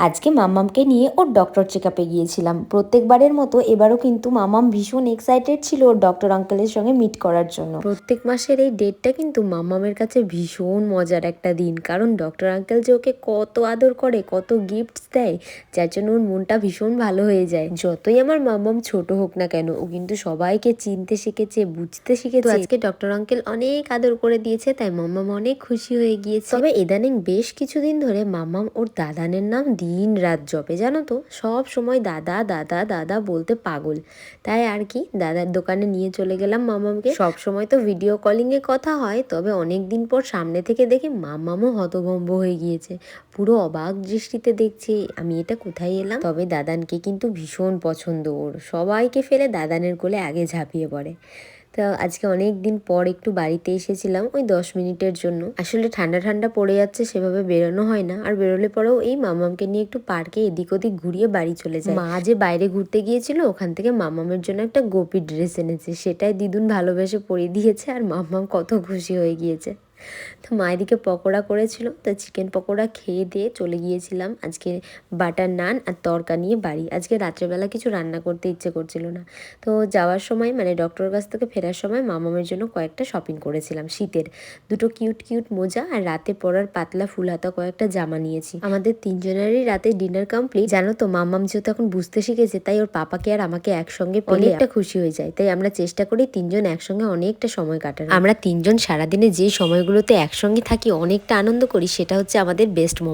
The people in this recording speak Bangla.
আজকে মাম্মামকে নিয়ে ওর ডক্টর চেকআপে গিয়েছিলাম। প্রত্যেকবারের মতো এবারও কিন্তু মাম্মাম ভীষণ এক্সাইটেড ছিল ওর ডক্টর আঙ্কেলের সঙ্গে মিট করার জন্য। প্রত্যেক মাসের এই ডেটটা কিন্তু মাম্মামের কাছে ভীষণ মজার একটা দিন, কারণ ডক্টর আঙ্কেল যে ওকে কত আদর করে, কত গিফটস দেয়, যার জন্য ওর মনটা ভীষণ ভালো হয়ে যায়। যতই আমার মাম্মাম ছোট হোক না কেন, ও কিন্তু সবাইকে চিনতে শিখেছে, বুঝতে শিখেছে। আজকে ডক্টর আঙ্কেল অনেক আদর করে দিয়েছে, তাই মাম্মাম অনেক খুশি হয়ে গিয়েছে। তবে ইদানিং বেশ কিছুদিন ধরে মাম্মাম ওর দাদানের নাম দিন রাত জপে, জানো তো, সব সময় দাদা দাদা দাদা বলতে পাগল। তাই আর কি, দাদার দোকানে নিয়ে চলে গেলাম মাম্মামকে। সব সময় তো ভিডিও কলিং এ কথা হয়, তবে অনেক দিন পর সামনে থেকে দেখে মাম্মামও হতভম্ব হয়ে গিয়েছে, পুরো অবাক দৃষ্টিতে দেখছে আমি এটা কোথায় এলাম। তবে দাদানকে কিন্তু ভীষণ পছন্দ ওর, সবাইকে ফেলে দাদানের কোলে আগে ঝাঁপিয়ে পড়ে। তো আজকে অনেক দিন পর একটু বাড়িতে এসেছিলাম, ওই 10 মিনিটের জন্য। আসলে ঠান্ডা ঠান্ডা পড়ে যাচ্ছে, সেভাবে বেরোনো হয় না, আর বেরোলে পরেও এই মামামকে নিয়ে একটু পার্কে এদিক ওদিক ঘুরিয়ে বাড়ি চলে যায়। মা যে বাইরে ঘুরতে গিয়েছিল, ওখান থেকে মামামের জন্য একটা গোপী ড্রেস এনেছে, সেটাই দিদুন ভালোবেসে পরিয়ে দিয়েছে, আর মামাম কত খুশি হয়ে গিয়েছে। তো মা এদিকে পকোড়া করেছিল, তো চিকেন পকোড়া খেয়ে দিয়ে চলে গিয়েছিলাম আজকে বাটার নান আর তরকা নিয়ে বাড়ি। আজকে রাত্রেবেলা কিছু রান্না করতে ইচ্ছে করছিল না, তো যাওয়ার সময় মানে ডক্টরের কাছ থেকে ফেরার সময় মামামের জন্য কয়েকটা শপিং করেছিলাম শীতের, দুটো কিউট কিউট মোজা আর রাতে পরার পাতলা ফুল হাতা কয়েকটা জামা নিয়েছি। আমাদের তিনজনেরই রাতে ডিনার কমপ্লিট। জানো তো, মামাম যেহেতু এখন বুঝতে শিখেছে, তাই ওর পাপাকে আর আমাকে একসঙ্গে পেলে অনেকটা খুশি হয়ে যায়। তাই আমরা চেষ্টা করি তিনজন একসঙ্গে অনেকটা সময় কাটানো। আমরা তিনজন সারাদিনে যে সময়গুলোতে একসঙ্গে থাকি, অনেকটা আনন্দ করি, সেটা হচ্ছে আমাদের বেস্ট মোমেন্ট।